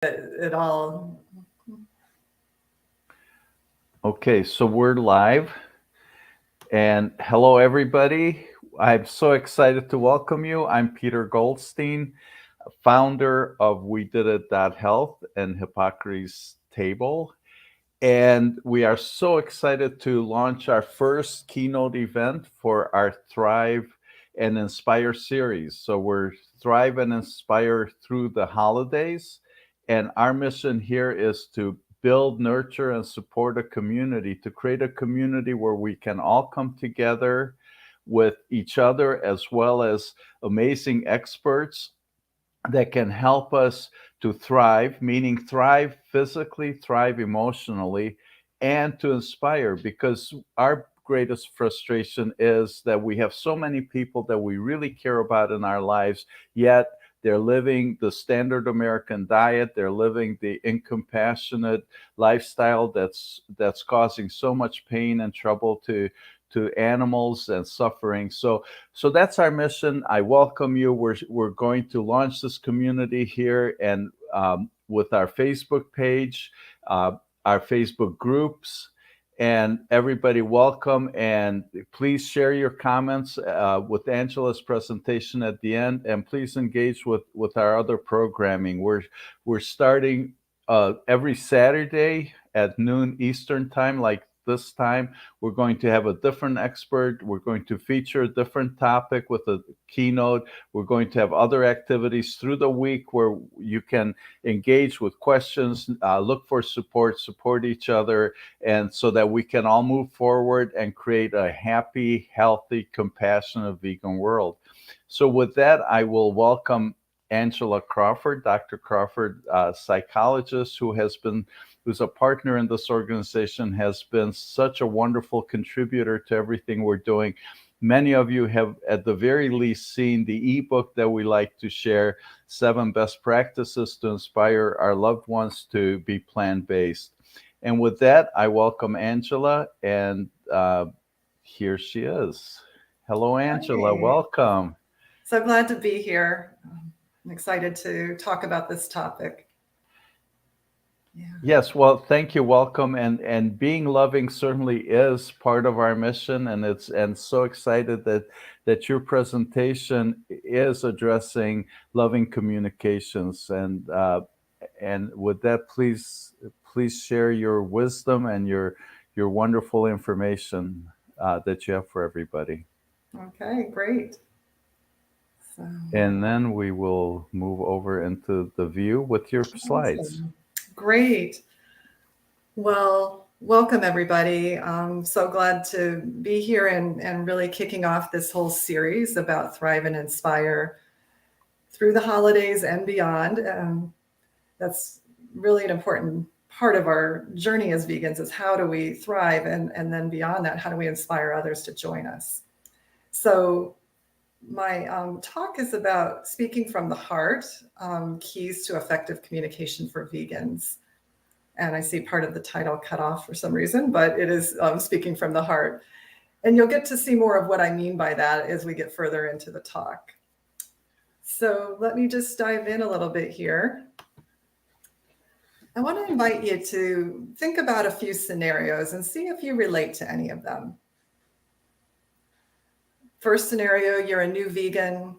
it all. Okay, so we're live. And hello, everybody. I'm so excited to welcome you. I'm Peter Goldstein, founder of We Did It Health and Hippocrates Table. And we are so excited to launch our first keynote event for our Thrive and Inspire series. So we're Thrive and Inspire through the holidays. And our mission here is to build, nurture, and support a community, to create a community where we can all come together with each other as well as amazing experts that can help us to thrive, meaning thrive physically, thrive emotionally, and to inspire. Because our greatest frustration is that we have so many people that we really care about in our lives, yet they're living the standard American diet. They're living the incompassionate lifestyle that's causing so much pain and trouble to animals and suffering. So that's our mission. I welcome you. We're going to launch this community here, and with our Facebook page, our Facebook groups, and everybody welcome. And please share your comments with Angela's presentation at the end, and please engage with our other programming. We're starting every Saturday at noon Eastern time, like this time. We're going to have a different expert. We're going to feature a different topic with a keynote. We're going to have other activities through the week where you can engage with questions, look for support each other, and so that we can all move forward and create a happy, healthy, compassionate vegan world. So with that, I will welcome Angela Crawford, Dr. Crawford, psychologist who's a partner in this organization, has been such a wonderful contributor to everything we're doing. Many of you have, at the very least, seen the ebook that we like to share, 7 Best Practices to Inspire Our Loved Ones to Be Plant-Based. And with that, I welcome Angela, and here she is. Hello, Angela. Hey, Welcome. so glad to be here. I'm excited to talk about this topic. Yeah. Yes, well, thank you. Welcome. And being loving certainly is part of our mission, and so excited that your presentation is addressing loving communications. And with that, please share your wisdom and your wonderful information that you have for everybody. Okay, great. So, And then we will move over into the view with your slides. awesome. Great. Well, welcome everybody. I'm so glad to be here and really kicking off this whole series about Thrive and Inspire through the holidays and beyond. That's really an important part of our journey as vegans is how do we thrive, and then beyond that, how do we inspire others to join us? So my talk is about speaking from the heart, keys to effective communication for vegans. And I see part of the title cut off for some reason, but it is speaking from the heart. And you'll get to see more of what I mean by that as we get further into the talk. So let me just dive in a little bit here. I want to invite you to think about a few scenarios and see if you relate to any of them. First scenario, you're a new vegan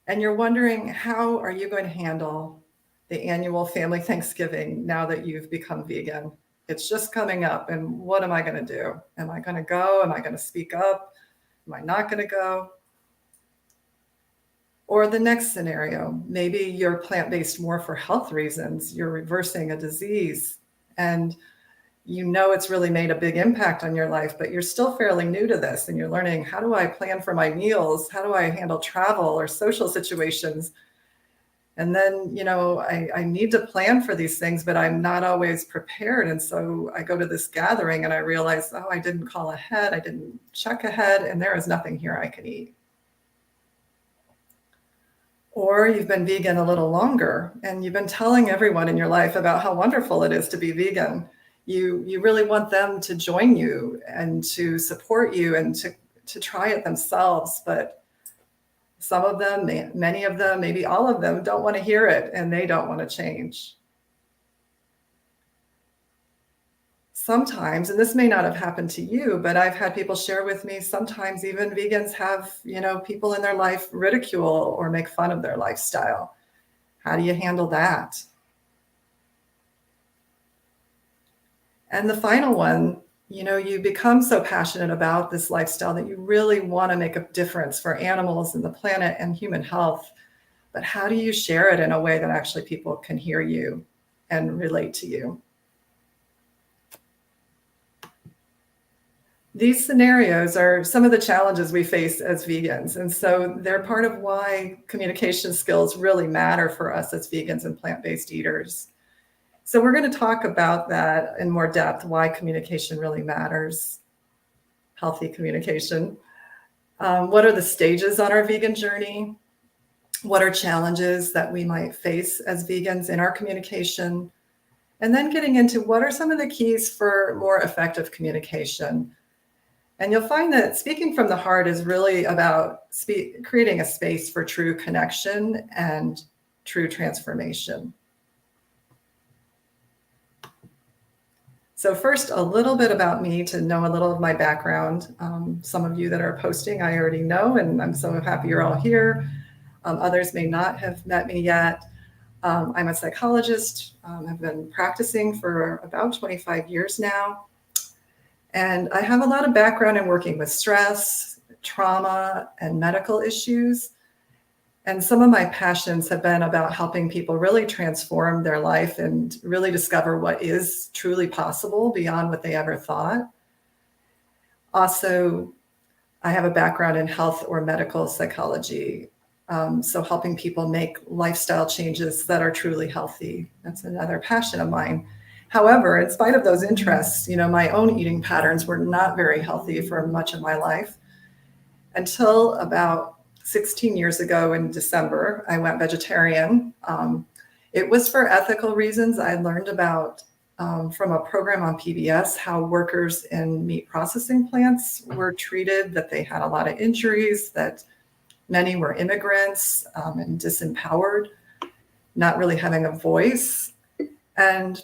and you're wondering, how are you going to handle the annual family Thanksgiving now that you've become vegan? It's just coming up, and what am I going to do? Am I going to go? Am I going to speak up? Am I not going to go? Or the next scenario, maybe you're plant-based more for health reasons. You're reversing a disease and you know it's really made a big impact on your life, but you're still fairly new to this and you're learning, how do I plan for my meals? How do I handle travel or social situations? And then, I need to plan for these things, but I'm not always prepared. And so I go to this gathering and I realize, oh, I didn't call ahead. I didn't check ahead, and there is nothing here I can eat. Or you've been vegan a little longer and you've been telling everyone in your life about how wonderful it is to be vegan. You really want them to join you and to support you and to try it themselves. But some of them, many of them, maybe all of them don't want to hear it, and they don't want to change. sometimes, and this may not have happened to you, but I've had people share with me, sometimes even vegans have, people in their life ridicule or make fun of their lifestyle. How do you handle that? And the final one, you become so passionate about this lifestyle that you really want to make a difference for animals and the planet and human health. But how do you share it in a way that actually people can hear you and relate to you? These scenarios are some of the challenges we face as vegans. And so they're part of why communication skills really matter for us as vegans and plant-based eaters. So we're going to talk about that in more depth, why communication really matters, healthy communication. What are the stages on our vegan journey? What are challenges that we might face as vegans in our communication? And then getting into what are some of the keys for more effective communication. And you'll find that speaking from the heart is really about creating a space for true connection and true transformation. So first, a little bit about me to know a little of my background. Some of you that are posting, I already know, and I'm so happy you're all here. Others may not have met me yet. I'm a psychologist. I've been practicing for about 25 years now. And I have a lot of background in working with stress, trauma, and medical issues. And some of my passions have been about helping people really transform their life and really discover what is truly possible beyond what they ever thought. Also, I have a background in health or medical psychology. So helping people make lifestyle changes that are truly healthy. That's another passion of mine. However, in spite of those interests, my own eating patterns were not very healthy for much of my life until about 16 years ago in December, I went vegetarian. It was for ethical reasons. I learned about from a program on PBS how workers in meat processing plants were treated, that they had a lot of injuries, that many were immigrants and disempowered, not really having a voice. And,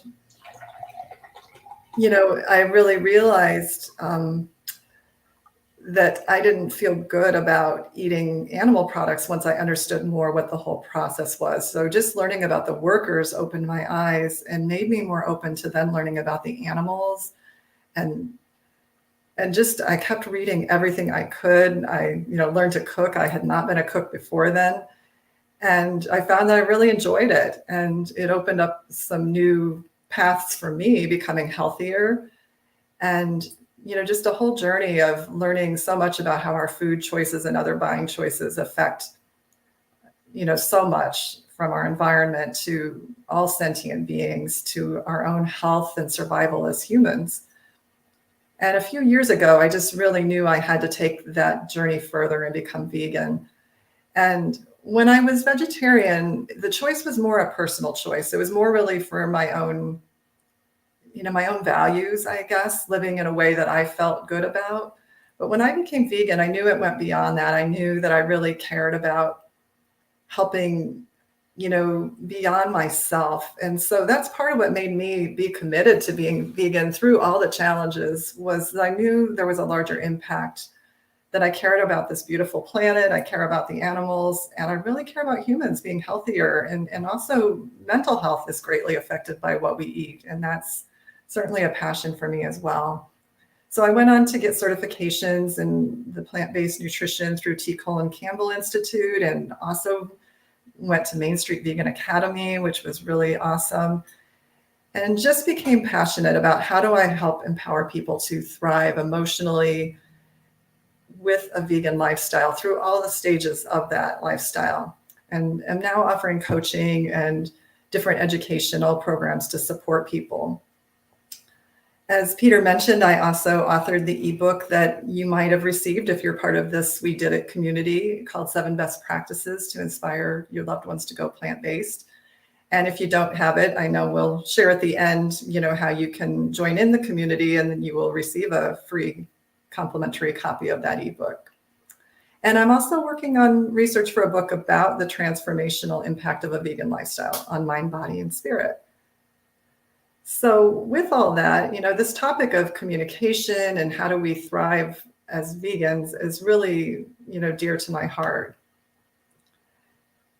I really realized that I didn't feel good about eating animal products once I understood more what the whole process was. So just learning about the workers opened my eyes and made me more open to then learning about the animals. And just, I kept reading everything I could. I, learned to cook. I had not been a cook before then. And I found that I really enjoyed it. And it opened up some new paths for me, becoming healthier. And just a whole journey of learning so much about how our food choices and other buying choices affect, so much, from our environment to all sentient beings to our own health and survival as humans. And a few years ago, I just really knew I had to take that journey further and become vegan. And when I was vegetarian, the choice was more a personal choice. It was more really for my own my own values, I guess, living in a way that I felt good about. But when I became vegan, I knew it went beyond that. I knew that I really cared about helping, beyond myself. And so that's part of what made me be committed to being vegan through all the challenges, was that I knew there was a larger impact, that I cared about this beautiful planet. I care about the animals, and I really care about humans being healthier. And also mental health is greatly affected by what we eat. And that's certainly a passion for me as well. So I went on to get certifications in the plant-based nutrition through T. Colin Campbell Institute, and also went to Main Street Vegan Academy, which was really awesome. And just became passionate about how do I help empower people to thrive emotionally with a vegan lifestyle through all the stages of that lifestyle. And I'm now offering coaching and different educational programs to support people. As Peter mentioned, I also authored the ebook that you might have received if you're part of this We Did It community, called 7 Best Practices to Inspire Your Loved Ones to Go Plant-Based. And if you don't have it, I know we'll share at the end, how you can join in the community, and then you will receive a free complimentary copy of that ebook. And I'm also working on research for a book about the transformational impact of a vegan lifestyle on mind, body, and spirit. So with all that, this topic of communication and how do we thrive as vegans is really, dear to my heart.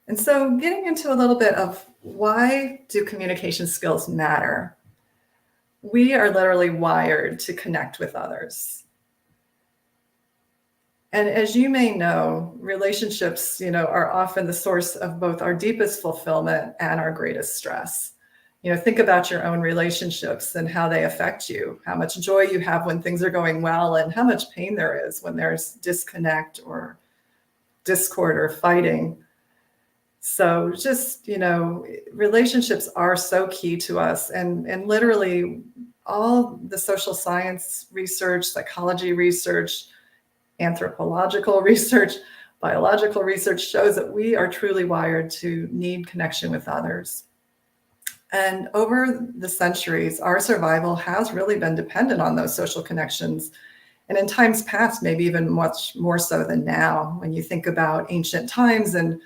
And so getting into a little bit of why do communication skills matter? We are literally wired to connect with others. And as you may know, relationships, are often the source of both our deepest fulfillment and our greatest stress. Think about your own relationships and how they affect you, how much joy you have when things are going well, and how much pain there is when there's disconnect or discord or fighting. So just, relationships are so key to us. And literally all the social science research, psychology research, anthropological research, biological research shows that we are truly wired to need connection with others. And over the centuries, our survival has really been dependent on those social connections. And in times past, maybe even much more so than now, when you think about ancient times and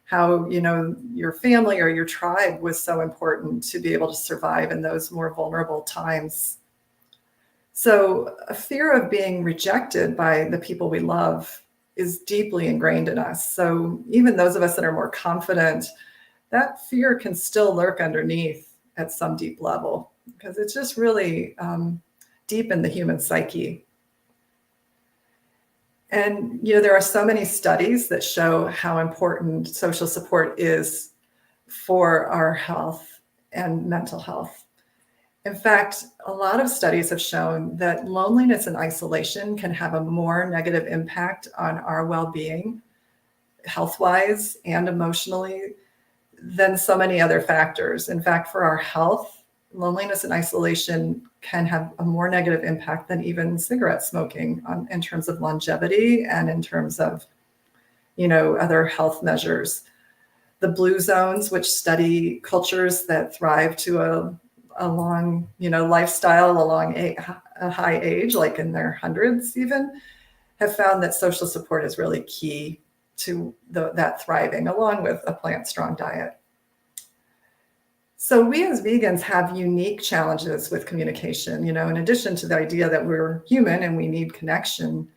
how, your family or your tribe was so important to be able to survive in those more vulnerable times. So a fear of being rejected by the people we love is deeply ingrained in us. So even those of us that are more confident, that fear can still lurk underneath at some deep level because it's just really deep in the human psyche. And, there are so many studies that show how important social support is for our health and mental health. In fact, a lot of studies have shown that loneliness and isolation can have a more negative impact on our well-being, health-wise and emotionally, than so many other factors. In fact, for our health, loneliness and isolation can have a more negative impact than even cigarette smoking in terms of longevity and in terms of, other health measures. The blue zones, which study cultures that thrive to a long, lifestyle along a high age, like in their hundreds even, have found that social support is really key to that thriving, along with a plant-strong diet. So we as vegans have unique challenges with communication. In addition to the idea that we're human and we need connection,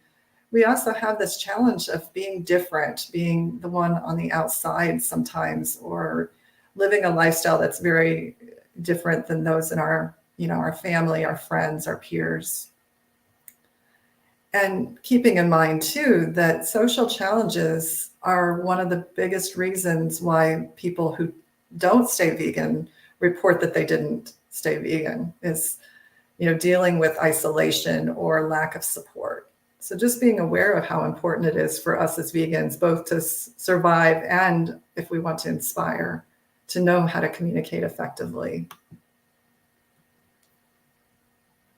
we also have this challenge of being different, being the one on the outside sometimes, or living a lifestyle that's very different than those in our family, our friends, our peers. And keeping in mind too, that social challenges are one of the biggest reasons why people who don't stay vegan report that they didn't stay vegan is, dealing with isolation or lack of support. So just being aware of how important it is for us as vegans, both to survive and, if we want to inspire, to know how to communicate effectively.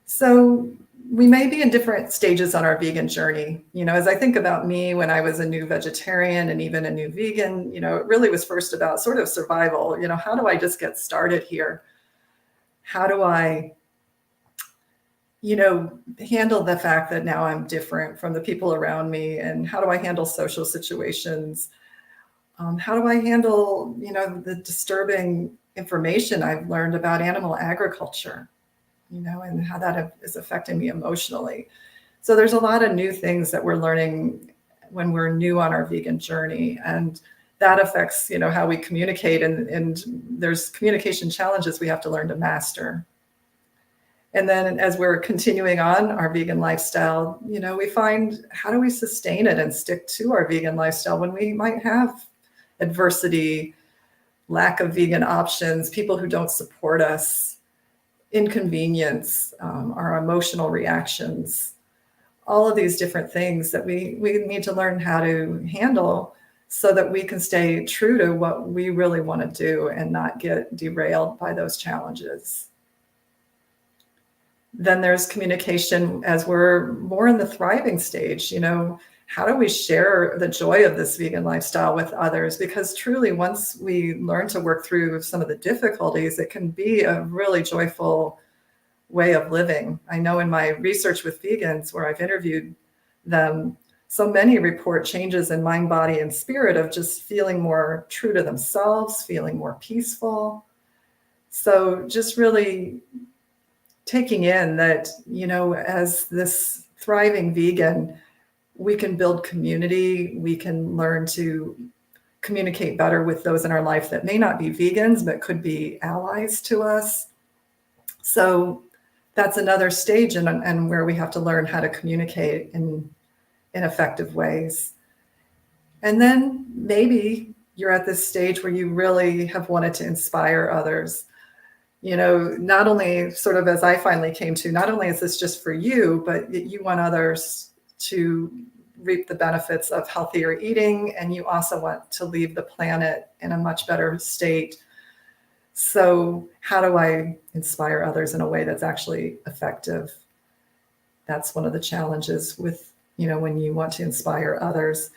So we may be in different stages on our vegan journey. As I think about me when I was a new vegetarian and even a new vegan, it really was first about sort of survival. How do I just get started here? How do I, handle the fact that now I'm different from the people around me? And how do I handle social situations? How do I handle, the disturbing information I've learned about animal agriculture? And how that is affecting me emotionally. So there's a lot of new things that we're learning when we're new on our vegan journey. And that affects, how we communicate. And there's communication challenges we have to learn to master. And then as we're continuing on our vegan lifestyle, we find, how do we sustain it and stick to our vegan lifestyle when we might have adversity, lack of vegan options, people who don't support us, inconvenience, our emotional reactions, all of these different things that we need to learn how to handle so that we can stay true to what we really want to do and not get derailed by those challenges. Then there's communication as we're more in the thriving stage. How do we share the joy of this vegan lifestyle with others? Because truly, once we learn to work through some of the difficulties, it can be a really joyful way of living. I know in my research with vegans, where I've interviewed them, so many report changes in mind, body, and spirit of just feeling more true to themselves, feeling more peaceful. So just really taking in that, as this thriving vegan, we can build community, we can learn to communicate better with those in our life that may not be vegans, but could be allies to us. So that's another stage and where we have to learn how to communicate in effective ways. And then maybe you're at this stage where you really have wanted to inspire others. Not only sort of as I finally came to, not only is this just for you, but you want others to reap the benefits of healthier eating, and you also want to leave the planet in a much better state. So how do I inspire others in a way that's actually effective? That's one of the challenges with, when you want to inspire others.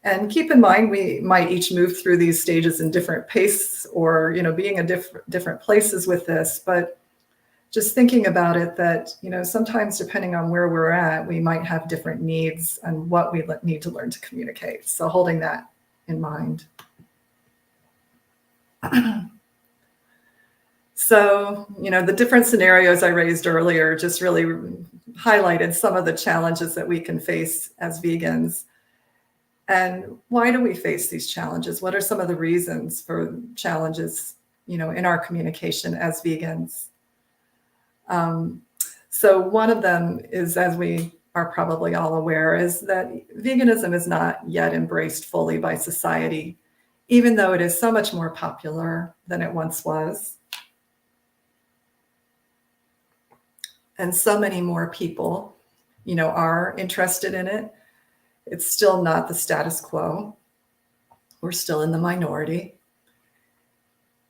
And keep in mind, we might each move through these stages in different pace or, being in different places with this, but just thinking about it that, sometimes depending on where we're at, we might have different needs and what we need to learn to communicate. So holding that in mind. So, the different scenarios I raised earlier just really highlighted some of the challenges that we can face as vegans. And why do we face these challenges? What are some of the reasons for challenges, in our communication as vegans? So one of them is, as we are probably all aware, is that veganism is not yet embraced fully by society, even though it is so much more popular than it once was. And so many more people, are interested in it. It's still not the status quo. We're still in the minority.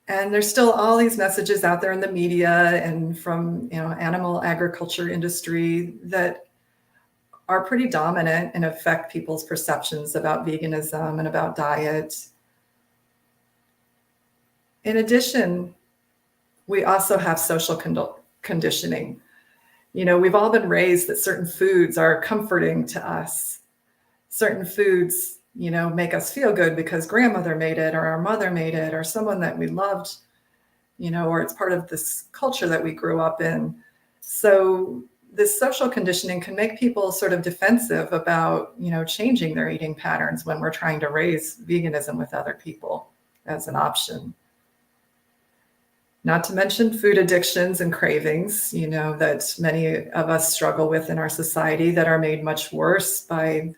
And there's still all these messages out there in the media and from, animal agriculture industry that are pretty dominant and affect people's perceptions about veganism and about diet. In addition, we also have social conditioning. We've all been raised that certain foods are comforting to us. Certain foods, make us feel good because grandmother made it or our mother made it or someone that we loved, or it's part of this culture that we grew up in. So this social conditioning can make people sort of defensive about, changing their eating patterns when we're trying to raise veganism with other people as an option. Not to mention food addictions and cravings, that many of us struggle with in our society that are made much worse by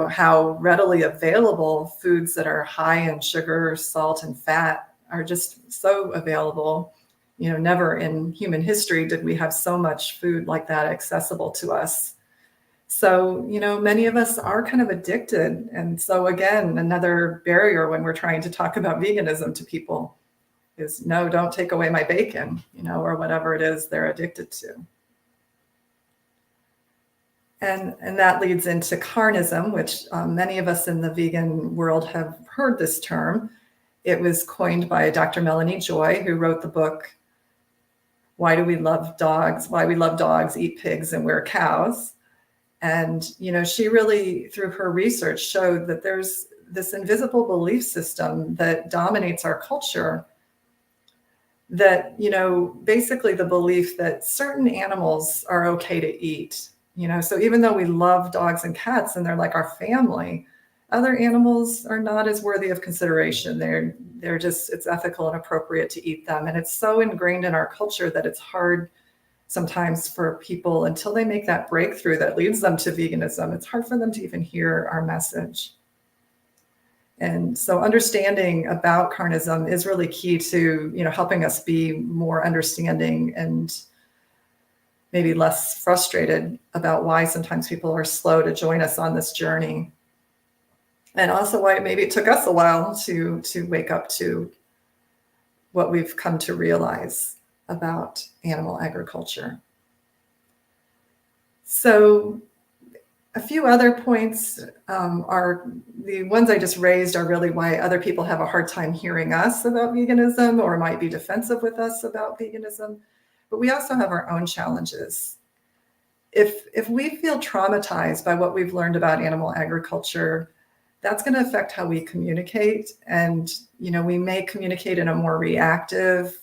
how readily available foods that are high in sugar, salt, and fat are just so available. Never in human history did we have so much food like that accessible to us. So, many of us are kind of addicted. And so again, another barrier when we're trying to talk about veganism to people is, no, don't take away my bacon, or whatever it is they're addicted to. And that leads into carnism, which many of us in the vegan world have heard this term. It was coined by Dr. Melanie Joy, who wrote the book, Why We Love Dogs, Eat Pigs, and Wear Cows. And, she really, through her research, showed that there's this invisible belief system that dominates our culture that, basically the belief that certain animals are okay to eat. So even though we love dogs and cats and they're like our family, other animals are not as worthy of consideration. They're just, it's ethical and appropriate to eat them. And it's so ingrained in our culture that it's hard sometimes for people, until they make that breakthrough that leads them to veganism, it's hard for them to even hear our message. And so understanding about carnism is really key to, helping us be more understanding and maybe less frustrated about why sometimes people are slow to join us on this journey. And also why maybe it took us a while to wake up to what we've come to realize about animal agriculture. So a few other points are the ones I just raised are really why other people have a hard time hearing us about veganism or might be defensive with us about veganism. But we also have our own challenges. If we feel traumatized by what we've learned about animal agriculture, that's going to affect how we communicate. And, we may communicate in a more reactive,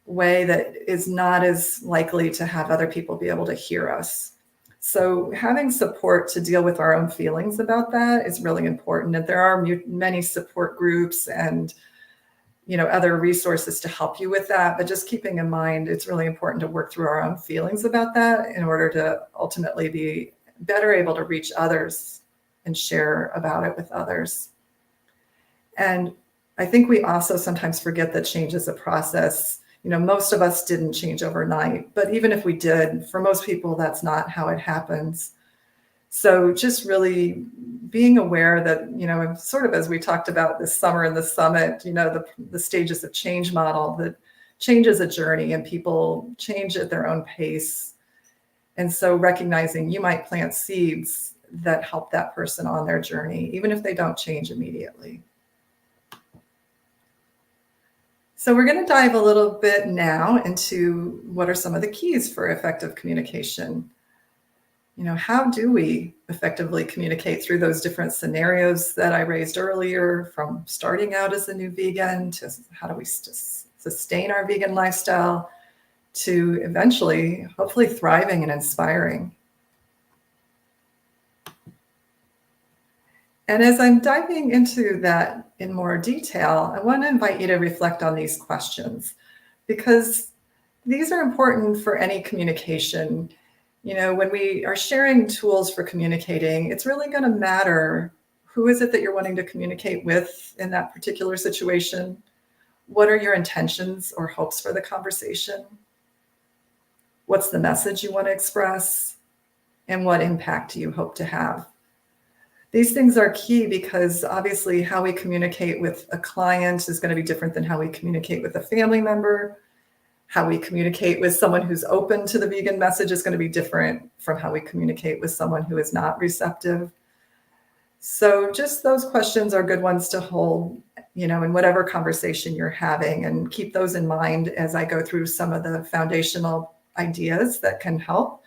way that is not as likely to have other people be able to hear us. So having support to deal with our own feelings about that is really important. And there are many support groups and other resources to help you with that. But just keeping in mind, it's really important to work through our own feelings about that in order to ultimately be better able to reach others and share about it with others. And I think we also sometimes forget that change is a process. Most of us didn't change overnight, but even if we did, for most people, that's not how it happens. So just really being aware that, sort of as we talked about this summer in the summit, the stages of change model, that change is a journey and people change at their own pace. And so recognizing you might plant seeds that help that person on their journey, even if they don't change immediately. So we're going to dive a little bit now into what are some of the keys for effective communication. How do we effectively communicate through those different scenarios that I raised earlier, from starting out as a new vegan to how do we sustain our vegan lifestyle to eventually, hopefully, thriving and inspiring. And as I'm diving into that in more detail, I want to invite you to reflect on these questions, because these are important for any communication. When we are sharing tools for communicating, it's really going to matter who is it that you're wanting to communicate with in that particular situation. What are your intentions or hopes for the conversation? What's the message you want to express? And what impact do you hope to have? These things are key because obviously how we communicate with a client is going to be different than how we communicate with a family member. How we communicate with someone who's open to the vegan message is going to be different from how we communicate with someone who is not receptive. So just those questions are good ones to hold, in whatever conversation you're having, and keep those in mind as I go through some of the foundational ideas that can help.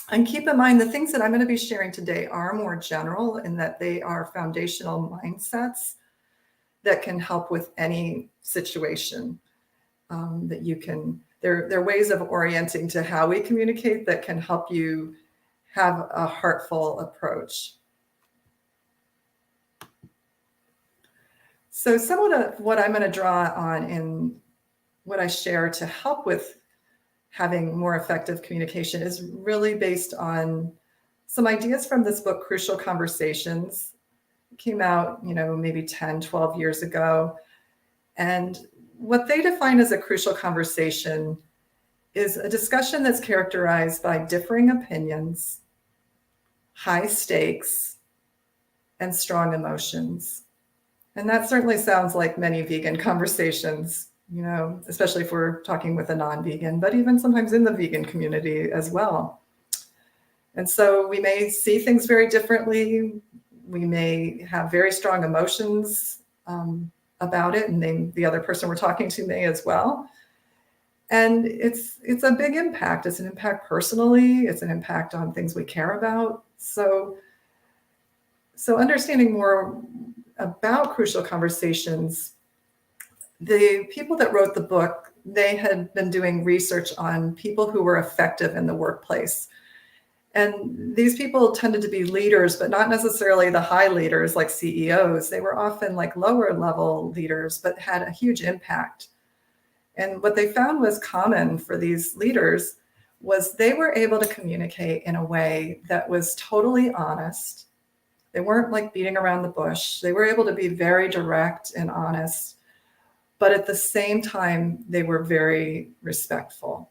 And keep in mind, the things that I'm going to be sharing today are more general in that they are foundational mindsets that can help with any situation. That you can, they're ways of orienting to how we communicate that can help you have a heartful approach. So somewhat of what I'm going to draw on in what I share to help with having more effective communication is really based on some ideas from this book, Crucial Conversations. It came out, maybe 10, 12 years ago. And what they define as a crucial conversation is a discussion that's characterized by differing opinions, high stakes, and strong emotions. And that certainly sounds like many vegan conversations, especially if we're talking with a non-vegan, but even sometimes in the vegan community as well. And so we may see things very differently. We may have very strong emotions about it, and the other person we're talking to may as well. And it's a big impact. It's an impact personally. It's an impact on things we care about. So understanding more about crucial conversations, the people that wrote the book, they had been doing research on people who were effective in the workplace. And these people tended to be leaders, but not necessarily the high leaders like CEOs. They were often like lower level leaders, but had a huge impact. And what they found was common for these leaders was they were able to communicate in a way that was totally honest. They weren't like beating around the bush. They were able to be very direct and honest, but at the same time, they were very respectful.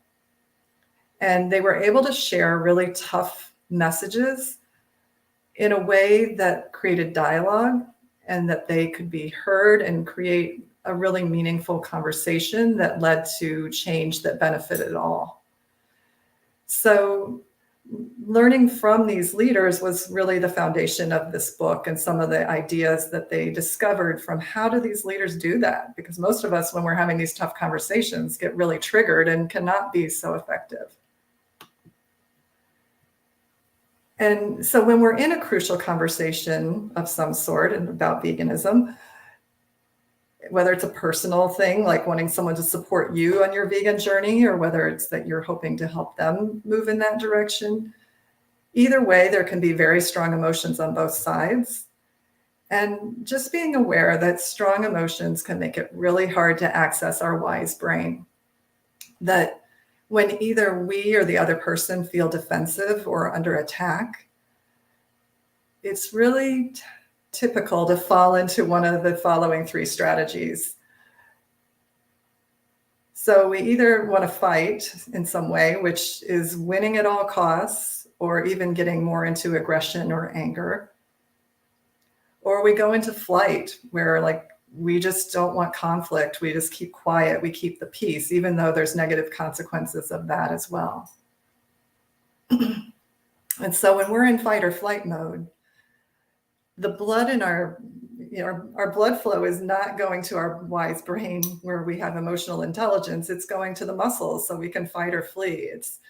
And they were able to share really tough messages in a way that created dialogue and that they could be heard and create a really meaningful conversation that led to change that benefited all. So learning from these leaders was really the foundation of this book and some of the ideas that they discovered from how do these leaders do that? Because most of us, when we're having these tough conversations, get really triggered and cannot be so effective. And so when we're in a crucial conversation of some sort and about veganism, whether it's a personal thing, like wanting someone to support you on your vegan journey, or whether it's that you're hoping to help them move in that direction. Either way, there can be very strong emotions on both sides. And just being aware that strong emotions can make it really hard to access our wise brain. That when either we or the other person feel defensive or under attack, it's really typical to fall into one of the following three strategies. So we either want to fight in some way, which is winning at all costs, or even getting more into aggression or anger. Or we go into flight, where like we just don't want conflict. We just keep quiet. We keep the peace, even though there's negative consequences of that as well. And so when we're in fight or flight mode, the blood in our blood flow is not going to our wise brain where we have emotional intelligence. It's going to the muscles so we can fight or flee. It's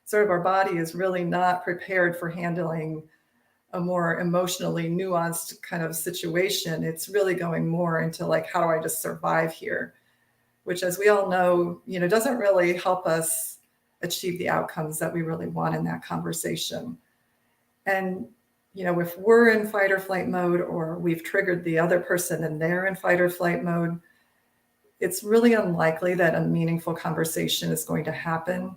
sort of, our body is really not prepared for handling a more emotionally nuanced kind of situation. It's really going more into like, how do I just survive here? Which, as we all know, doesn't really help us achieve the outcomes that we really want in that conversation. And if we're in fight or flight mode, or we've triggered the other person and they're in fight or flight mode, it's really unlikely that a meaningful conversation is going to happen.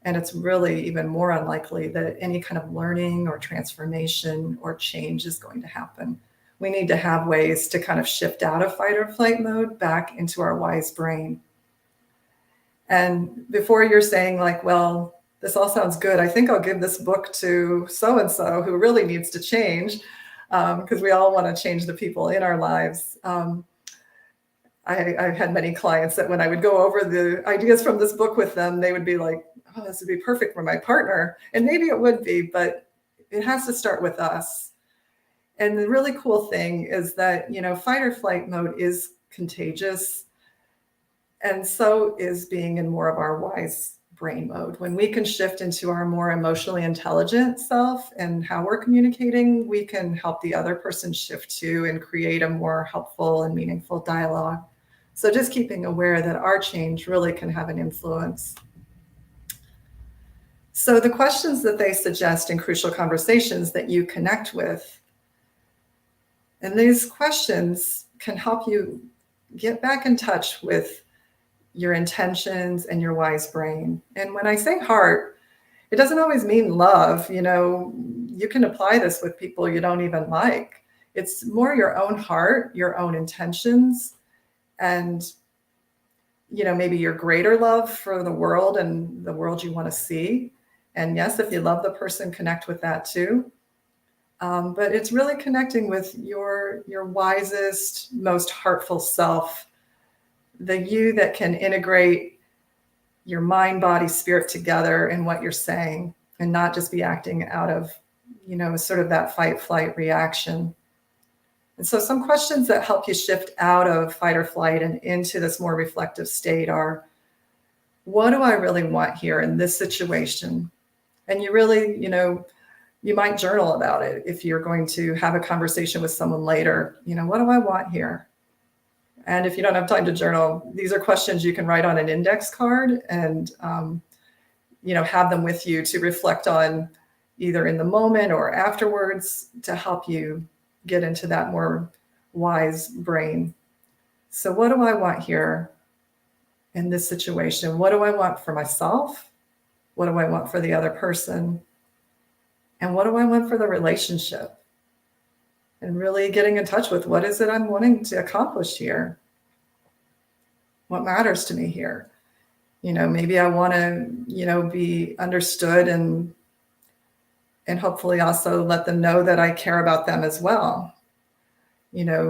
And it's really even more unlikely that any kind of learning or transformation or change is going to happen. We need to have ways to kind of shift out of fight or flight mode back into our wise brain. And before you're saying like, well, this all sounds good, I think I'll give this book to so-and-so who really needs to change, because we all want to change the people in our lives. I had many clients that when I would go over the ideas from this book with them, they would be like, oh, this would be perfect for my partner. And maybe it would be, but it has to start with us. And the really cool thing is that, fight or flight mode is contagious. And so is being in more of our wise brain mode. When we can shift into our more emotionally intelligent self and how we're communicating, we can help the other person shift to and create a more helpful and meaningful dialogue. So just keeping aware that our change really can have an influence. So the questions that they suggest in Crucial Conversations that you connect with, and these questions can help you get back in touch with your intentions and your wise brain. And when I say heart, it doesn't always mean love. You can apply this with people you don't even like. It's more your own heart, your own intentions, and maybe your greater love for the world and the world you want to see. And yes, if you love the person, connect with that too. But it's really connecting with your wisest, most heartful self, the you that can integrate your mind, body, spirit together in what you're saying, and not just be acting out of, sort of that fight, flight reaction. And so some questions that help you shift out of fight or flight and into this more reflective state are, what do I really want here in this situation? And you really, you might journal about it if you're going to have a conversation with someone later. What do I want here? And if you don't have time to journal, these are questions you can write on an index card and, have them with you to reflect on either in the moment or afterwards to help you get into that more wise brain. So what do I want here in this situation? What do I want for myself? What do I want for the other person? And what do I want for the relationship? And really getting in touch with, what is it I'm wanting to accomplish here? What matters to me here? Maybe I want to, be understood and hopefully also let them know that I care about them as well. Maybe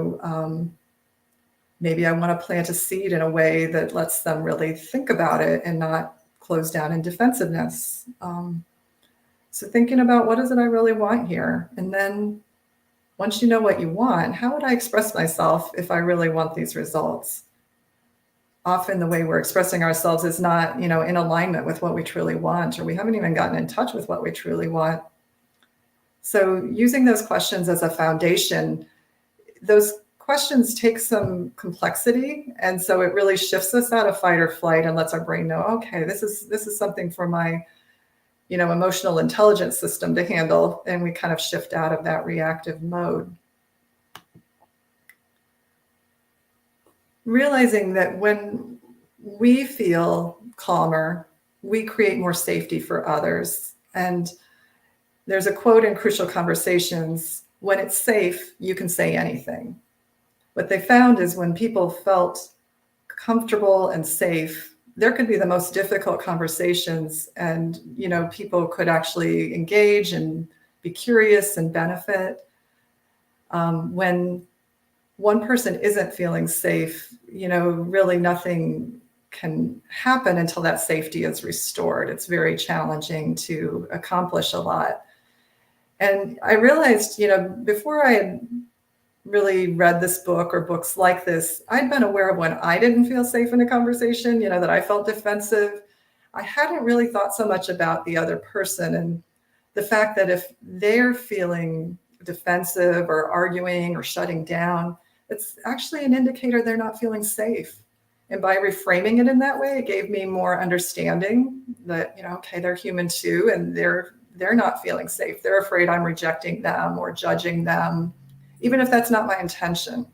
I want to plant a seed in a way that lets them really think about it and not close down in defensiveness. So thinking about, what is it I really want here? And then once you know what you want, how would I express myself if I really want these results? Often the way we're expressing ourselves is not, in alignment with what we truly want, or we haven't even gotten in touch with what we truly want. So using those questions as a foundation, those questions take some complexity, and so it really shifts us out of fight or flight and lets our brain know, okay, this is something for my emotional intelligence system to handle, and we kind of shift out of that reactive mode. Realizing that when we feel calmer, we create more safety for others. And there's a quote in Crucial Conversations: when it's safe, you can say anything. What they found is when people felt comfortable and safe, there could be the most difficult conversations, and people could actually engage and be curious and benefit. When one person isn't feeling safe, really nothing can happen until that safety is restored. It's very challenging to accomplish a lot. And I realized, before I had really read this book or books like this, I'd been aware of when I didn't feel safe in a conversation, that I felt defensive. I hadn't really thought so much about the other person and the fact that if they're feeling defensive or arguing or shutting down, it's actually an indicator they're not feeling safe. And by reframing it in that way, it gave me more understanding that, okay, they're human too, and they're not feeling safe. They're afraid I'm rejecting them or judging them, even if that's not my intention.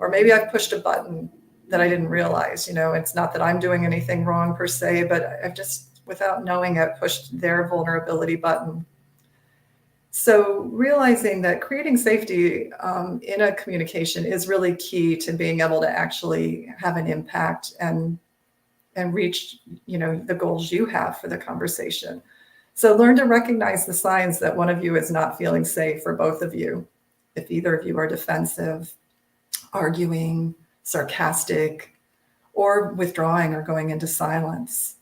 Or maybe I've pushed a button that I didn't realize. It's not that I'm doing anything wrong per se, but I've just, without knowing it, pushed their vulnerability button. So realizing that creating safety in a communication is really key to being able to actually have an impact and reach, the goals you have for the conversation. So learn to recognize the signs that one of you is not feeling safe, or both of you. If either of you are defensive, arguing, sarcastic, or withdrawing or going into silence.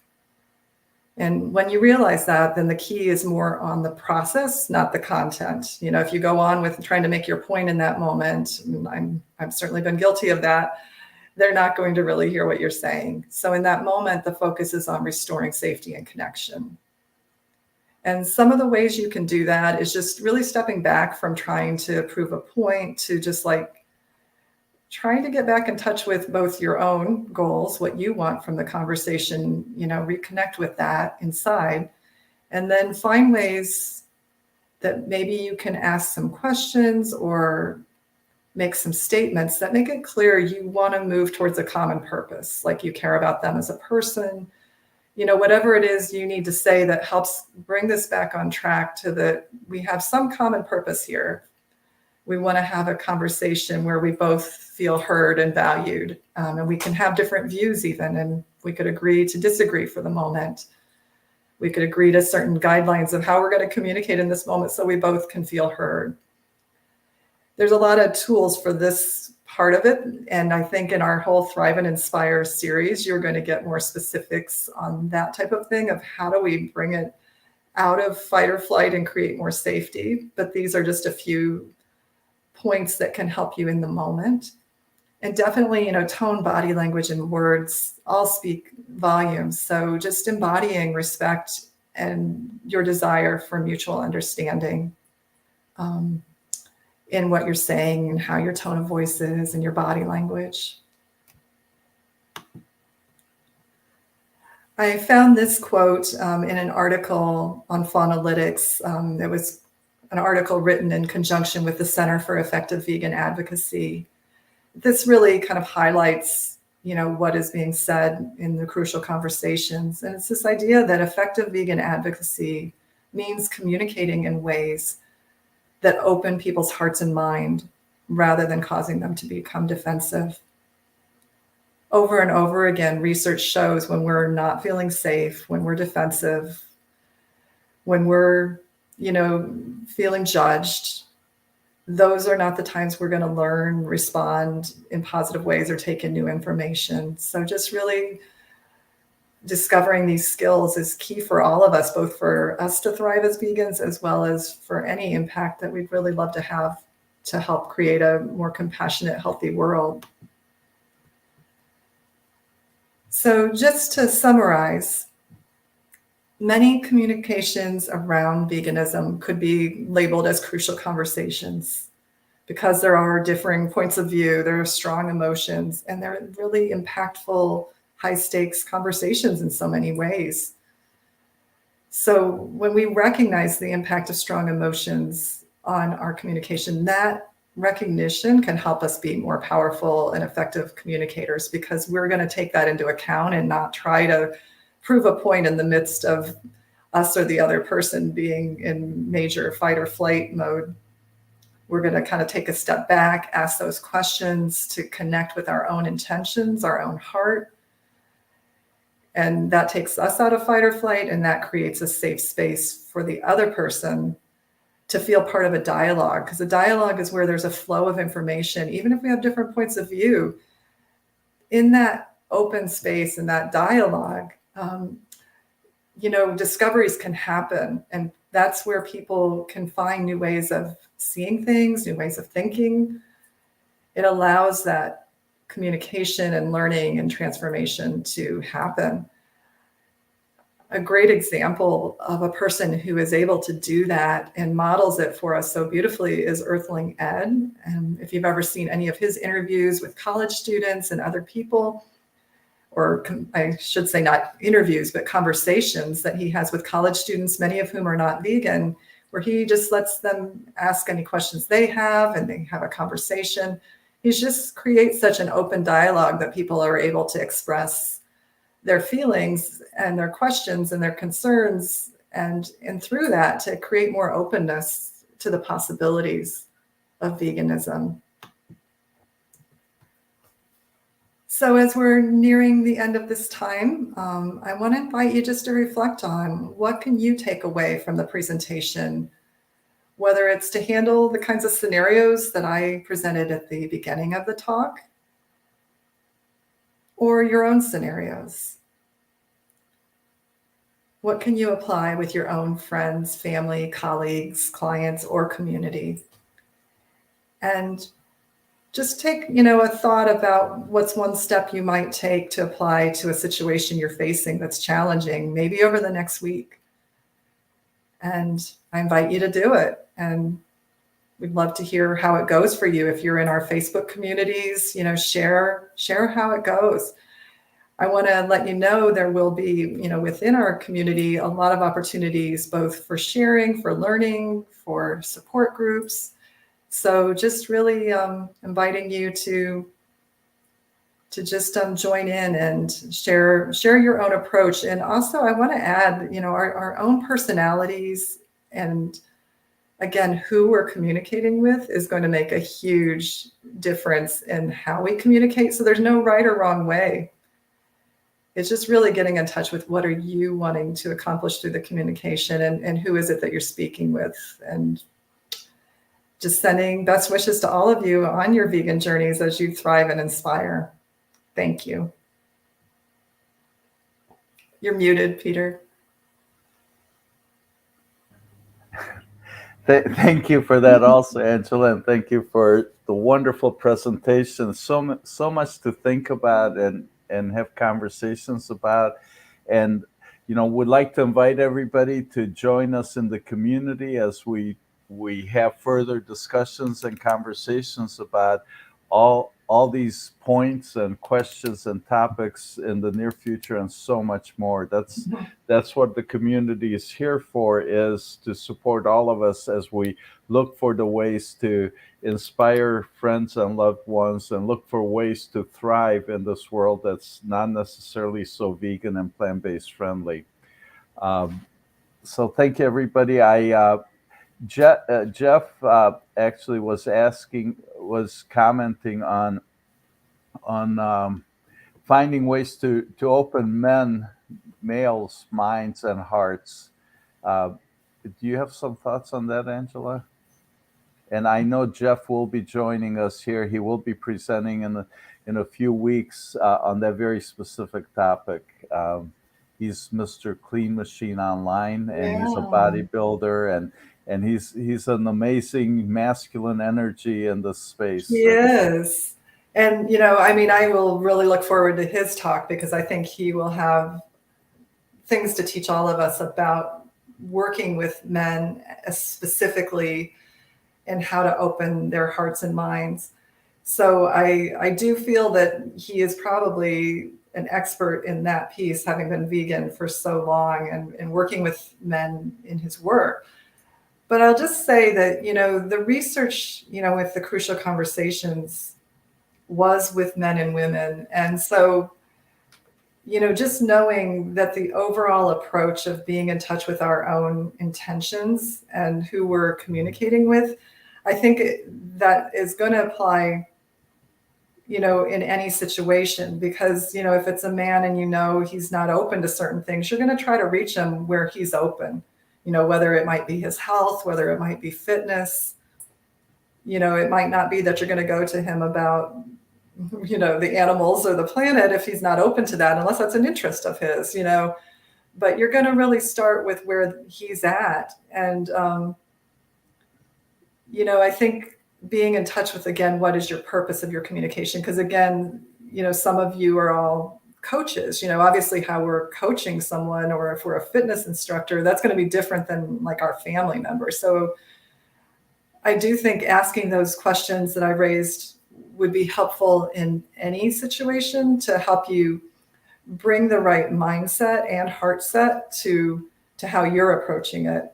And when you realize that, then the key is more on the process, not the content. If you go on with trying to make your point in that moment, I've certainly been guilty of that, they're not going to really hear what you're saying. So in that moment, the focus is on restoring safety and connection. And some of the ways you can do that is just really stepping back from trying to prove a point to just trying to get back in touch with both your own goals, what you want from the conversation, reconnect with that inside, and then find ways that maybe you can ask some questions or make some statements that make it clear you want to move towards a common purpose, like you care about them as a person, whatever it is you need to say that helps bring this back on track to that we have some common purpose here. We want to have a conversation where we both feel heard and valued, and we can have different views even, and we could agree to disagree for the moment. We could agree to certain guidelines of how we're going to communicate in this moment so we both can feel heard. There's a lot of tools for this part of it, and I think in our whole Thrive and Inspire series, you're going to get more specifics on that type of thing, of how do we bring it out of fight or flight and create more safety. But these are just a few points that can help you in the moment. And definitely, tone, body language, and words all speak volumes. So just embodying respect and your desire for mutual understanding in what you're saying and how your tone of voice is and your body language. I found this quote in an article on Faunalytics. It was an article written in conjunction with the Center for Effective Vegan Advocacy. This really kind of highlights, what is being said in the Crucial Conversations. And it's this idea that effective vegan advocacy means communicating in ways that open people's hearts and mind rather than causing them to become defensive. Over and over again, research shows when we're not feeling safe, when we're defensive, when we're feeling judged, those are not the times we're going to learn, respond in positive ways, or take in new information. So just really discovering these skills is key for all of us, both for us to thrive as vegans, as well as for any impact that we'd really love to have to help create a more compassionate, healthy world. So just to summarize, many communications around veganism could be labeled as crucial conversations. because there are differing points of view, there are strong emotions, and they're really impactful, high stakes conversations in so many ways. So when we recognize the impact of strong emotions on our communication, that recognition can help us be more powerful and effective communicators, because we're going to take that into account and not try to prove a point in the midst of us or the other person being in major fight or flight mode. We're going to kind of take a step back, ask those questions to connect with our own intentions, our own heart. And that takes us out of fight or flight, and that creates a safe space for the other person to feel part of a dialogue, because a dialogue is where there's a flow of information. Even if we have different points of view, in that open space, in that dialogue, discoveries can happen. And that's where people can find new ways of seeing things, new ways of thinking. It allows that communication and learning and transformation to happen. A great example of a person who is able to do that and models it for us so beautifully is Earthling Ed. And if you've ever seen any of his interviews with college students and other people, or I should say not interviews, but conversations that he has with college students, many of whom are not vegan, where he just lets them ask any questions they have and they have a conversation. He just creates such an open dialogue that people are able to express their feelings and their questions and their concerns, and through that to create more openness to the possibilities of veganism. So as we're nearing the end of this time, I want to invite you just to reflect on what can you take away from the presentation, whether it's to handle the kinds of scenarios that I presented at the beginning of the talk, or your own scenarios. What can you apply with your own friends, family, colleagues, clients, or community? And just take, a thought about what's one step you might take to apply to a situation you're facing that's challenging, maybe over the next week. And I invite you to do it. And we'd love to hear how it goes for you. If you're in our Facebook communities, share how it goes. I want to let you know there will be, within our community, a lot of opportunities, both for sharing, for learning, for support groups. So just really inviting you to just join in and share your own approach. And also I want to add, our own personalities, and again, who we're communicating with is going to make a huge difference in how we communicate. So there's no right or wrong way. It's just really getting in touch with what are you wanting to accomplish through the communication, and who is it that you're speaking with. And just sending best wishes to all of you on your vegan journeys as you thrive and inspire. Thank you. You're muted, Peter. Thank you for that also, Angela, and thank you for the wonderful presentation. So much to think about and have conversations about. And, we'd like to invite everybody to join us in the community as we have further discussions and conversations about all these points and questions and topics in the near future, and so much more. That's what the community is here for, is to support all of us as we look for the ways to inspire friends and loved ones, and look for ways to thrive in this world that's not necessarily so vegan and plant-based friendly. So thank you, everybody. Jeff actually was commenting on finding ways to open males' minds and hearts. Do you have some thoughts on that, Angela? And I know Jeff will be joining us here. He will be presenting in a few weeks on that very specific topic. He's Mr. Clean Machine Online, and he's a bodybuilder, and he's an amazing masculine energy in this space. Yes. And, I will really look forward to his talk, because I think he will have things to teach all of us about working with men specifically and how to open their hearts and minds. So I do feel that he is probably an expert in that piece, having been vegan for so long and working with men in his work. But I'll just say that, the research, with the crucial conversations was with men and women. And so, just knowing that the overall approach of being in touch with our own intentions and who we're communicating with, I think that is going to apply, in any situation, because, if it's a man and he's not open to certain things, you're going to try to reach him where he's open, whether it might be his health, whether it might be fitness. It might not be that you're going to go to him about, the animals or the planet if he's not open to that, unless that's an interest of his, but you're going to really start with where he's at. And, I think being in touch with, again, what is your purpose of your communication? Because again, some of you are all coaches, obviously how we're coaching someone, or if we're a fitness instructor, that's going to be different than like our family member. So I do think asking those questions that I raised would be helpful in any situation to help you bring the right mindset and heart set to how you're approaching it.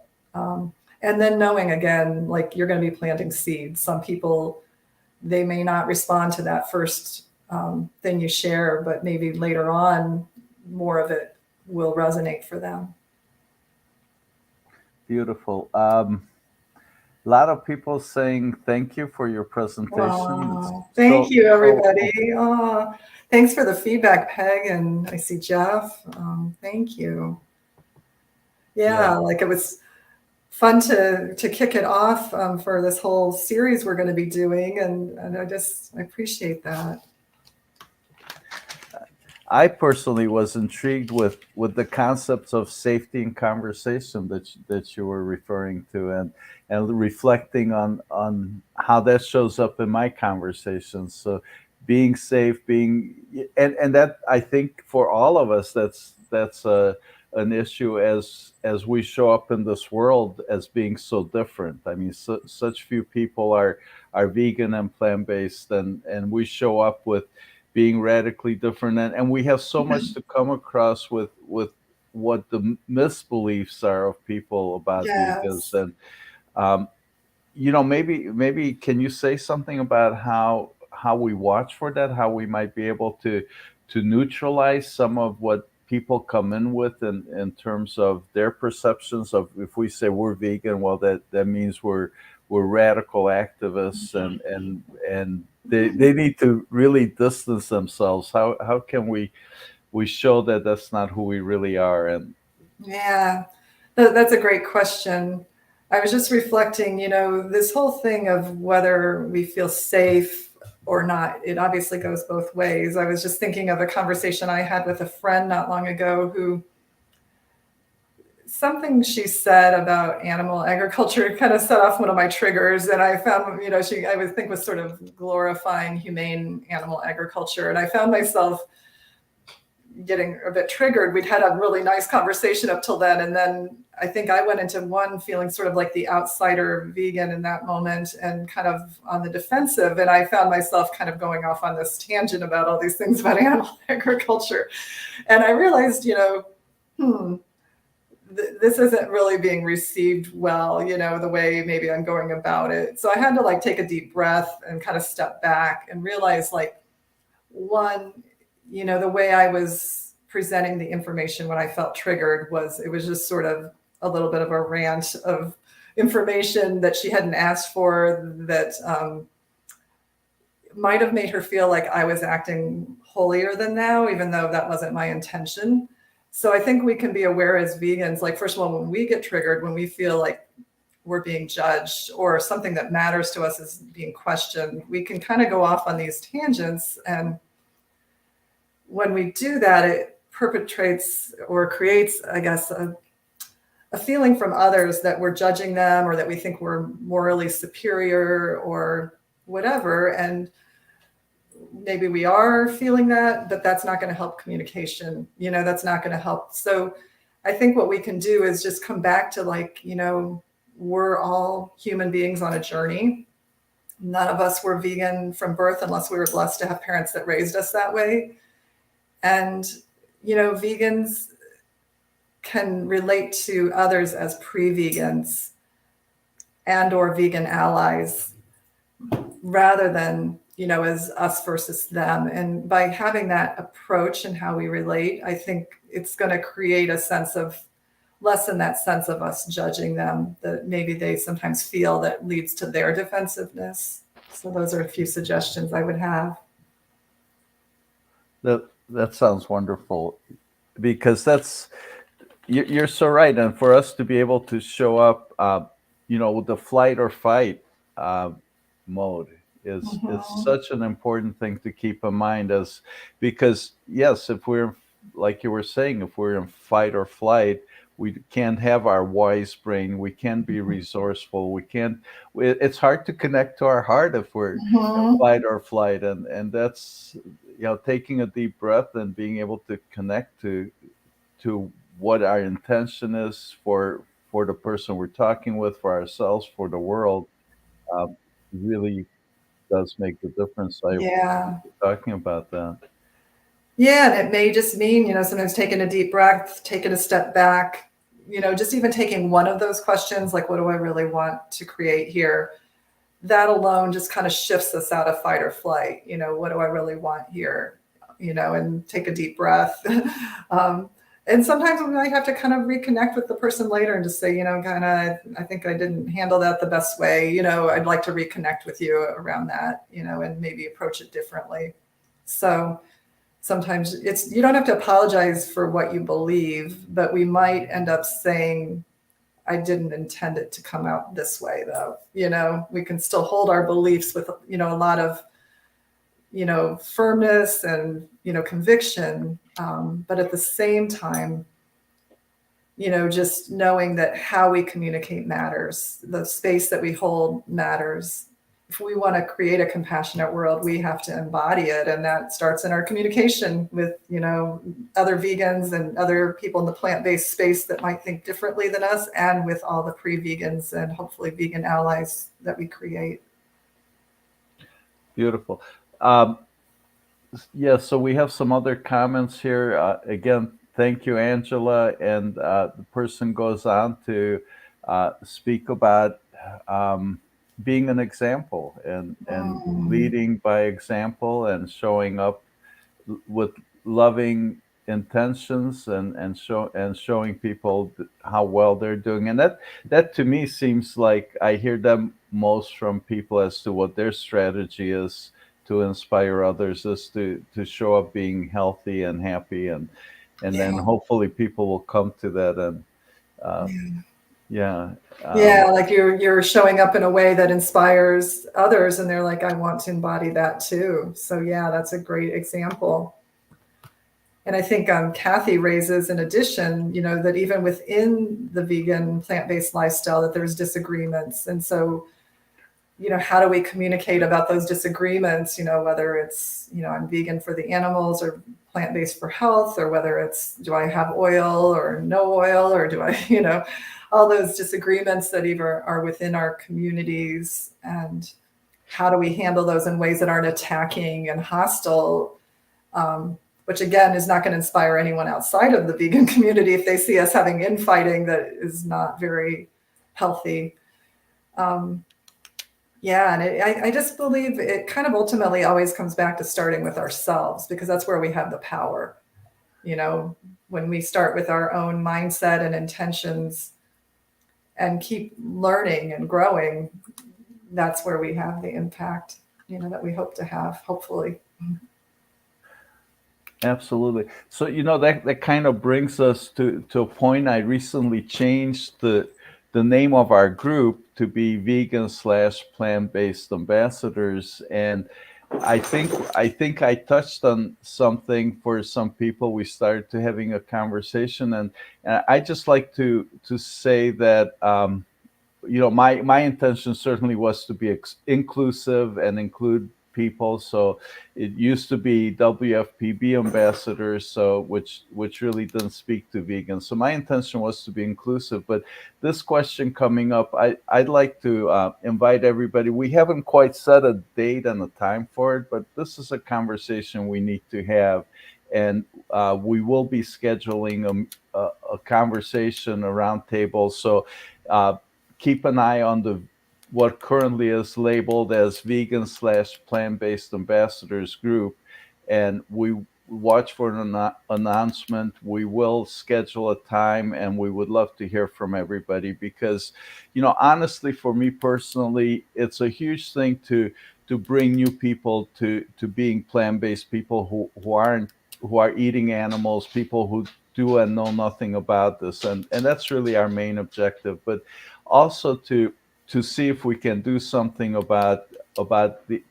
And then knowing, again, like you're going to be planting seeds. Some people, they may not respond to that first thing you share, but maybe later on, more of it will resonate for them. Beautiful. A lot of people saying thank you for your presentation. Thank you, everybody. Thanks for the feedback, Peg, and I see Jeff. Thank you. Yeah, like it was fun to kick it off for this whole series we're going to be doing, and I appreciate that. I personally was intrigued with the concepts of safety and conversation that you were referring to, and reflecting on how that shows up in my conversations. So being safe, and that, I think, for all of us, that's an issue as we show up in this world as being so different. I mean, such few people are vegan and plant-based, and we show up with being radically different, and we have so much to come across with what the misbeliefs are of people about vegans. And maybe can you say something about how we watch for that, how we might be able to neutralize some of what people come in with in terms of their perceptions of, if we say we're vegan, well, that means we're radical activists, and they need to really distance themselves. How can we show that that's not who we really are? And yeah, that's a great question. I was just reflecting, this whole thing of whether we feel safe or not, it obviously goes both ways. I was just thinking of a conversation I had with a friend not long ago who, something she said about animal agriculture kind of set off one of my triggers. And I found, she, I would think, was sort of glorifying humane animal agriculture. And I found myself getting a bit triggered. We'd had a really nice conversation up till then. And then I think I went into one feeling sort of like the outsider vegan in that moment and kind of on the defensive. And I found myself kind of going off on this tangent about all these things about animal agriculture. And I realized, this isn't really being received well, the way maybe I'm going about it. So I had to like take a deep breath and kind of step back and realize, like, one, the way I was presenting the information when I felt triggered it was just sort of a little bit of a rant of information that she hadn't asked for, that might have made her feel like I was acting holier than thou, even though that wasn't my intention. So I think we can be aware as vegans, like, first of all, when we get triggered, when we feel like we're being judged or something that matters to us is being questioned, we can kind of go off on these tangents. And when we do that, it perpetrates or creates, I guess, a feeling from others that we're judging them, or that we think we're morally superior or whatever. And maybe we are feeling that, but that's not going to help communication. That's not going to help. So I think what we can do is just come back to, like, we're all human beings on a journey. None of us were vegan from birth unless we were blessed to have parents that raised us that way. And, vegans can relate to others as pre-vegans and or vegan allies rather than, as us versus them. And by having that approach and how we relate, I think it's going to create a sense of lessen that sense of us judging them that maybe they sometimes feel that leads to their defensiveness. So those are a few suggestions I would have. That sounds wonderful, because you're so right. And for us to be able to show up, with the flight or fight mode is such an important thing to keep in mind, because yes, if we're, like you were saying, if we're in fight or flight, we can't have our wise brain, we can't be resourceful, it's hard to connect to our heart if we're in fight or flight. And that's, taking a deep breath and being able to connect to what our intention is for the person we're talking with, for ourselves, for the world, really does make the difference. Yeah. Talking about that. Yeah, and it may just mean, sometimes taking a deep breath, taking a step back, just even taking one of those questions, like, what do I really want to create here? That alone just kind of shifts us out of fight or flight. What do I really want here? And take a deep breath. And sometimes we might have to kind of reconnect with the person later and just say, I think I didn't handle that the best way. I'd like to reconnect with you around that, and maybe approach it differently. So sometimes you don't have to apologize for what you believe, but we might end up saying, I didn't intend it to come out this way, though. We can still hold our beliefs with, a lot of, firmness and, conviction. But at the same time, just knowing that how we communicate matters, the space that we hold matters. If we want to create a compassionate world, we have to embody it. And that starts in our communication with, other vegans and other people in the plant-based space that might think differently than us, and with all the pre-vegans and hopefully vegan allies that we create. Beautiful. Yeah, so we have some other comments here. Again, thank you, Angela. And the person goes on to speak about being an example and leading by example and showing up with loving intentions and showing people how well they're doing. And that to me seems like I hear them most from people as to what their strategy is to inspire others, is to show up being healthy and happy, and then hopefully people will come to that. And like you're showing up in a way that inspires others, and they're like, I want to embody that too. So that's a great example. And I think Kathy raises, in addition, that even within the vegan plant-based lifestyle, that there's disagreements. And so, how do we communicate about those disagreements? Whether it's, I'm vegan for the animals or plant-based for health, or whether it's, do I have oil or no oil, or do I, all those disagreements that even are within our communities, and how do we handle those in ways that aren't attacking and hostile, which again is not going to inspire anyone outside of the vegan community if they see us having infighting that is not very healthy. And I just believe it kind of ultimately always comes back to starting with ourselves, because that's where we have the power. When we start with our own mindset and intentions and keep learning and growing, that's where we have the impact, that we hope to have, hopefully. Absolutely. So, that kind of brings us to a point. I recently changed the name of our group to be vegan/plant-based ambassadors. And I think I touched on something for some people. We started to having a conversation, and I just like to say that, my intention certainly was to be inclusive and include people. So it used to be WFPB ambassadors, so which really didn't speak to vegans. So my intention was to be inclusive, but this question coming up, I'd like to invite everybody. We haven't quite set a date and a time for it, but this is a conversation we need to have, and we will be scheduling a conversation around table. So uh, keep an eye on the what currently is labeled as vegan/plant-based ambassadors group, and we watch for an announcement. We will schedule a time, and we would love to hear from everybody because, honestly, for me personally, it's a huge thing to bring new people to being plant-based, people who are eating animals, people who do and know nothing about this, and that's really our main objective. But also to see if we can do something about the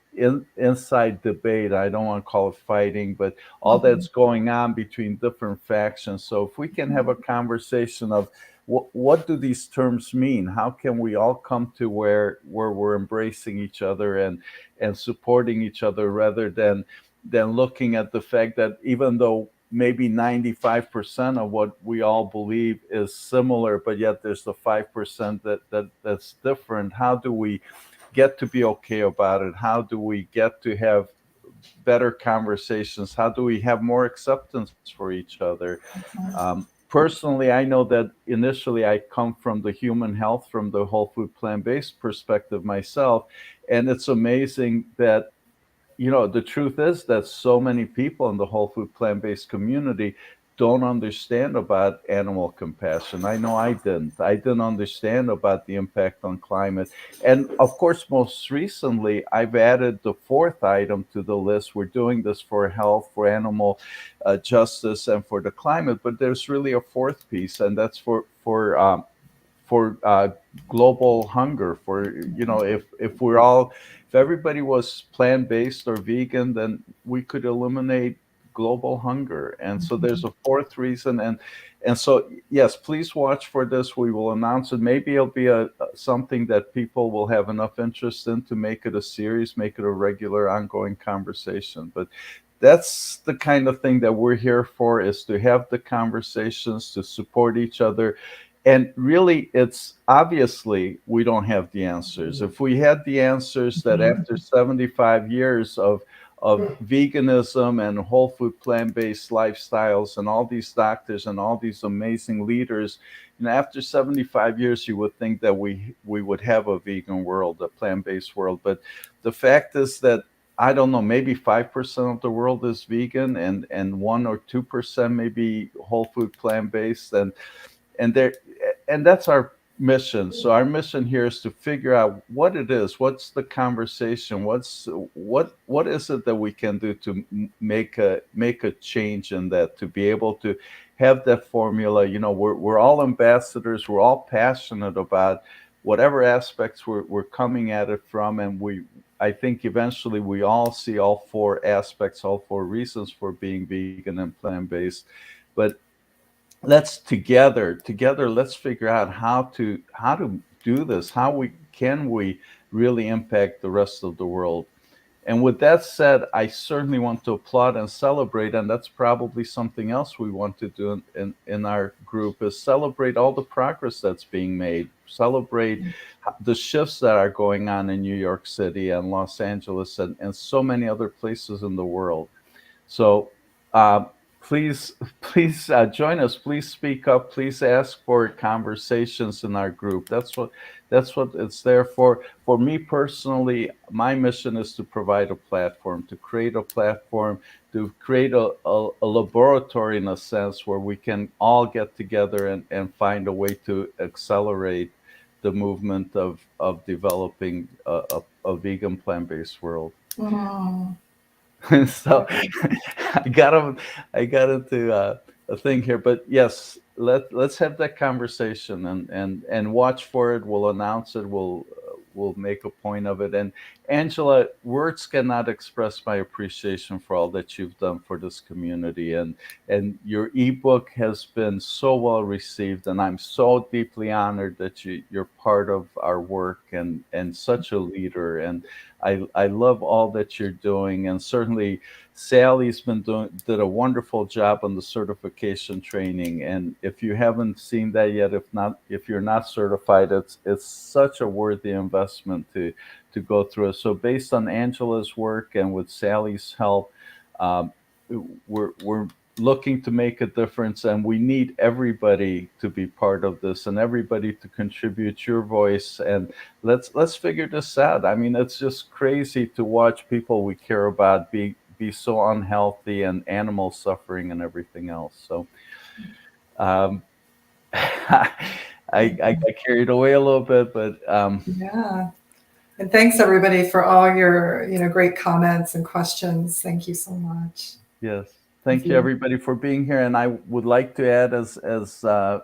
inside debate. I don't want to call it fighting, but all that's going on between different factions. So if we can have a conversation of what do these terms mean? How can we all come to where we're embracing each other and supporting each other rather than looking at the fact that even though maybe 95% of what we all believe is similar, but yet there's the 5% that's different. How do we get to be okay about it? How do we get to have better conversations? How do we have more acceptance for each other? Personally, I know that initially I come from the human health, from the whole food plant-based perspective myself, and it's amazing that the truth is that so many people in the whole food plant-based community don't understand about animal compassion. I know I didn't. I didn't understand about the impact on climate. And of course, most recently, I've added the fourth item to the list. We're doing this for health, for animal justice, and for the climate. But there's really a fourth piece, and that's for global hunger. For if everybody was plant-based or vegan, then we could eliminate global hunger. And so there's a fourth reason, and so yes, please watch for this. We will announce it. Maybe it'll be something that people will have enough interest in to make it a series, make it a regular ongoing conversation. But that's the kind of thing that we're here for, is to have the conversations, to support each other. And really, it's obviously we don't have the answers. If we had the answers that after 75 years of veganism and whole food plant-based lifestyles and all these doctors and all these amazing leaders, after 75 years, you would think that we would have a vegan world, a plant-based world. But the fact is that I don't know, maybe 5% of the world is vegan, and 1 or 2% maybe whole food plant-based, and there and that's our mission. So our mission here is to figure out what it is, what's the conversation, what is it that we can do to make a change in that, to be able to have that formula. We're all ambassadors, we're all passionate about whatever aspects we're coming at it from, and I think eventually we all see all four aspects, all four reasons for being vegan and plant-based. But let's together let's figure out how to do this, how we really impact the rest of the world. And with that said, I certainly want to applaud and celebrate, and that's probably something else we want to do in our group, is celebrate all the progress that's being made, celebrate the shifts that are going on in New York City and Los Angeles and so many other places in the world. So uh, please, please join us. Please speak up. Please ask for conversations in our group. That's what it's there for. For me personally, my mission is to provide a platform, to create a platform, to create a laboratory in a sense where we can all get together and find a way to accelerate the movement of developing a vegan plant-based world. Oh, So I got into a thing here, but yes, let's have that conversation and watch for it. We'll announce it. We'll make a point of it. And Angela, words cannot express my appreciation for all that you've done for this community, and your ebook has been so well received, and I'm so deeply honored that you're part of our work and such a leader. And I love all that you're doing, and certainly Sally's did a wonderful job on the certification training. And if you haven't seen that yet, if you're not certified, it's such a worthy investment to go through it. So based on Angela's work and with Sally's help, um, we're looking to make a difference, and we need everybody to be part of this and everybody to contribute your voice, and let's figure this out. I mean, it's just crazy to watch people we care about be so unhealthy, and animals suffering and everything else. So um I got carried away a little bit, but Yeah. And thanks everybody for all your, great comments and questions. Thank you so much. yes. Thank you everybody for being here. And I would like to add, as I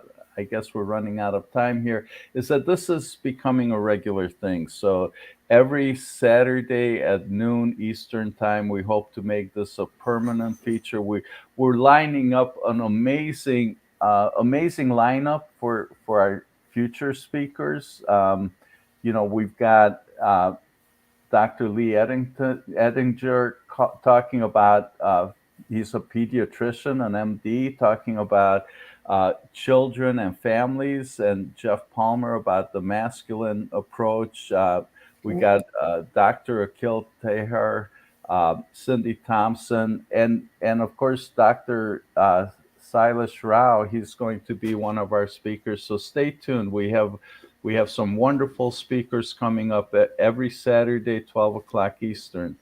guess we're running out of time here, is that this is becoming a regular thing. So every Saturday at noon Eastern time, we hope to make this a permanent feature. We're lining up an amazing lineup for our future speakers. We've got Dr. Lee Edinger talking about, he's a pediatrician, an MD, talking about children and families, and Jeff Palmer about the masculine approach. We got Dr. Akil Tehar, Cindy Thompson, and of course, Dr. Silas Rao. He's going to be one of our speakers. So stay tuned. We have some wonderful speakers coming up every Saturday, 12 o'clock Eastern.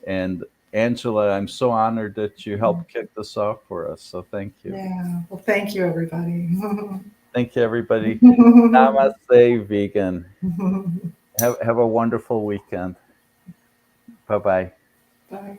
And Angela, I'm so honored that you helped kick this off for us. So thank you. Yeah. Well, thank you, everybody. Thank you, everybody. Namaste, vegan. Have a wonderful weekend. Bye-bye. Bye.